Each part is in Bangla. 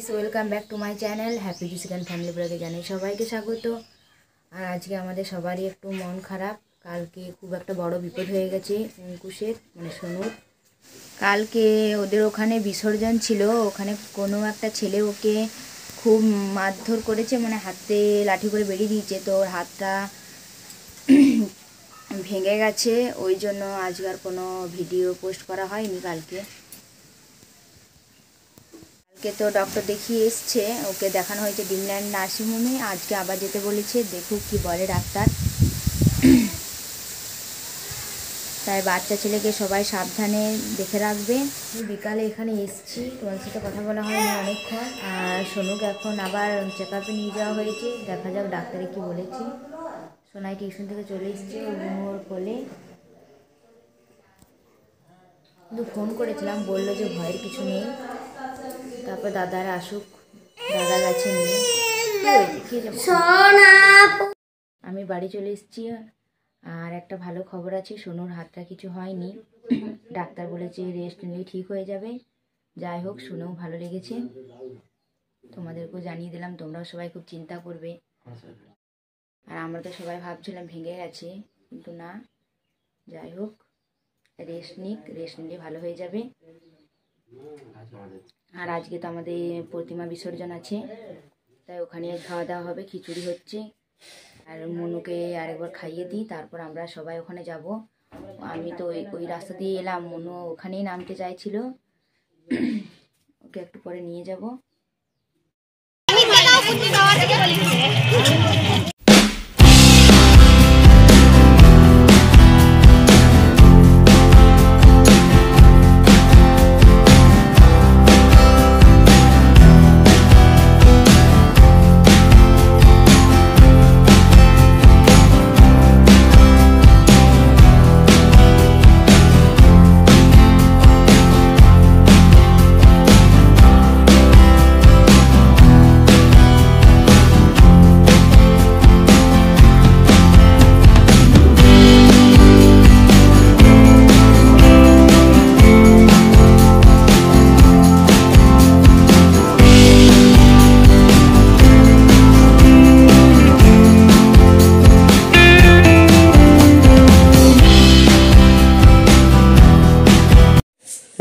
Guys, welcome back to my channel happy to second family ব্লগে জানাই সবাইকে স্বাগত। আর আজকে আমাদের সবারই একটু মন খারাপ। কালকে খুব একটা বড় বিপদ হয়ে গেছে অঙ্কুশের, মানে সোনুর। কালকে ওদের ওখানে বিসর্জন ছিল, ওখানে কোনো একটা ছেলে ওকে খুব মারধর করেছে, মানে হাতে লাঠি করে বেরিয়ে দিয়েছে, তো ওর হাতটা ভেঙে গেছে। ওই জন্য আজকে আর কোনো ভিডিও পোস্ট করা হয়নি। কালকে তো ডক্টর দেখিয়ে এসছে, ওকে দেখানো হয়েছে ড্রিমল্যান্ড নার্সিংহোমে। আজকে আবার যেতে বলেছে, দেখুক কি বলে ডাক্তার। তাই বাচ্চা ছেলেকে সবাই সাবধানে দেখে রাখবে। বিকালে এখানে এসছি, তোমার সাথে কথা বলা হয়নি অনেকক্ষণ। আর সোনুকে এখন আবার চেক আপে নিয়ে যাওয়া হয়েছে, দেখা যাক ডাক্তারে কি বলেছে। সোনাই টিউশন থেকে চলে এসছে ওর কোলে। কিন্তু ফোন করেছিলাম, বললো যে ভয়ের কিছু নেই, তারপর দাদারা আসুক, দাদা গেছে নিয়ে। আমি বাড়ি চলে এসেছি। আর একটা ভালো খবর আছে, সোনুর হাতটা কিছু হয়নি, ডাক্তার বলেছে রেস্ট নিলেই ঠিক হয়ে যাবে। যাই হোক, শুনেও ভালো লেগেছে, তোমাদেরকেও জানিয়ে দিলাম, তোমরাও সবাই খুব চিন্তা করবে। আর আমরা তো সবাই ভাবছিলাম ভেঙে গেছে, কিন্তু না। যাই হোক, রেস্ট নিলে ভালো হয়ে যাবে। আর আজকে তো আমাদের প্রতিমা বিসর্জন আছে, তাই ওখানে খাওয়া দাওয়া হবে, খিচুড়ি হচ্ছে। আর মনুকে আরেকবার খাইয়ে দিই, তারপর আমরা সবাই ওখানে যাব। আমি তো ওই রাস্তা দিয়ে এলাম, মনু ওখানেই নামতে চাইছিল, ওকে একটু পরে নিয়ে যাব।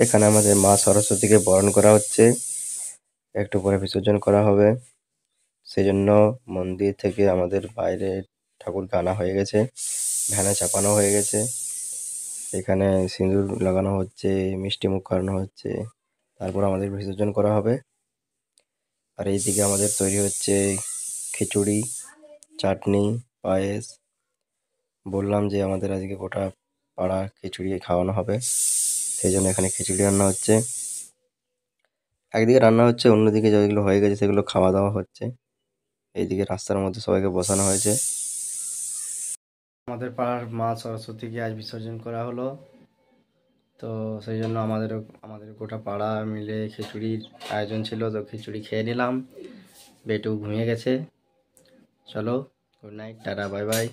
এখানে আমাদের মা সরস্বতীকে বরণ করা হচ্ছে, একটু পরে বিসর্জন করা হবে। সেজন্য মন্দির থেকে আমাদের বাইরে ঠাকুরকে আনা হয়ে গেছে, ভ্যানে চাপানো হয়ে গেছে। এখানে সিঁদুর লাগানো হচ্ছে, মিষ্টি মুখ করানো হচ্ছে, তারপর আমাদের বিসর্জন করা হবে। আর এইদিকে আমাদের তৈরি হচ্ছে খিচুড়ি, চাটনি, পায়েস। বললাম যে আমাদের আজকে গোটা পাড়া খিচুড়ি খাওয়ানো হবে, সেই জন্য এখানে খিচুড়ি রান্না হচ্ছে। একদিকে রান্না হচ্ছে, অন্যদিকে যেগুলো হয়ে গেছে সেগুলো খাওয়া দাওয়া হচ্ছে। এইদিকে রাস্তার মধ্যে সবাইকে বসানো হয়েছে। আমাদের পাড়ার মা সরস্বতীকে আজ বিসর্জন করা হলো, তো সেই জন্য আমাদের গোটা পাড়া মিলে খিচুড়ির আয়োজন ছিল, তো খিচুড়ি খেয়ে নিলাম। বেটু ঘুমিয়ে গেছে। চলো, good night, tata, bye bye.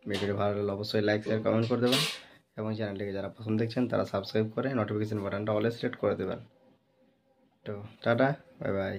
ভিডিওটি ভালো লাগলে অবশ্যই লাইক শেয়ার কমেন্ট করে দেবেন, এবং চ্যানেলটিকে যারা পছন্দ দেখছেন তারা সাবস্ক্রাইব করে নোটিফিকেশন বাটনটা অলে সিলেক্ট করে দেবেন। তো টাটা, বাই বাই।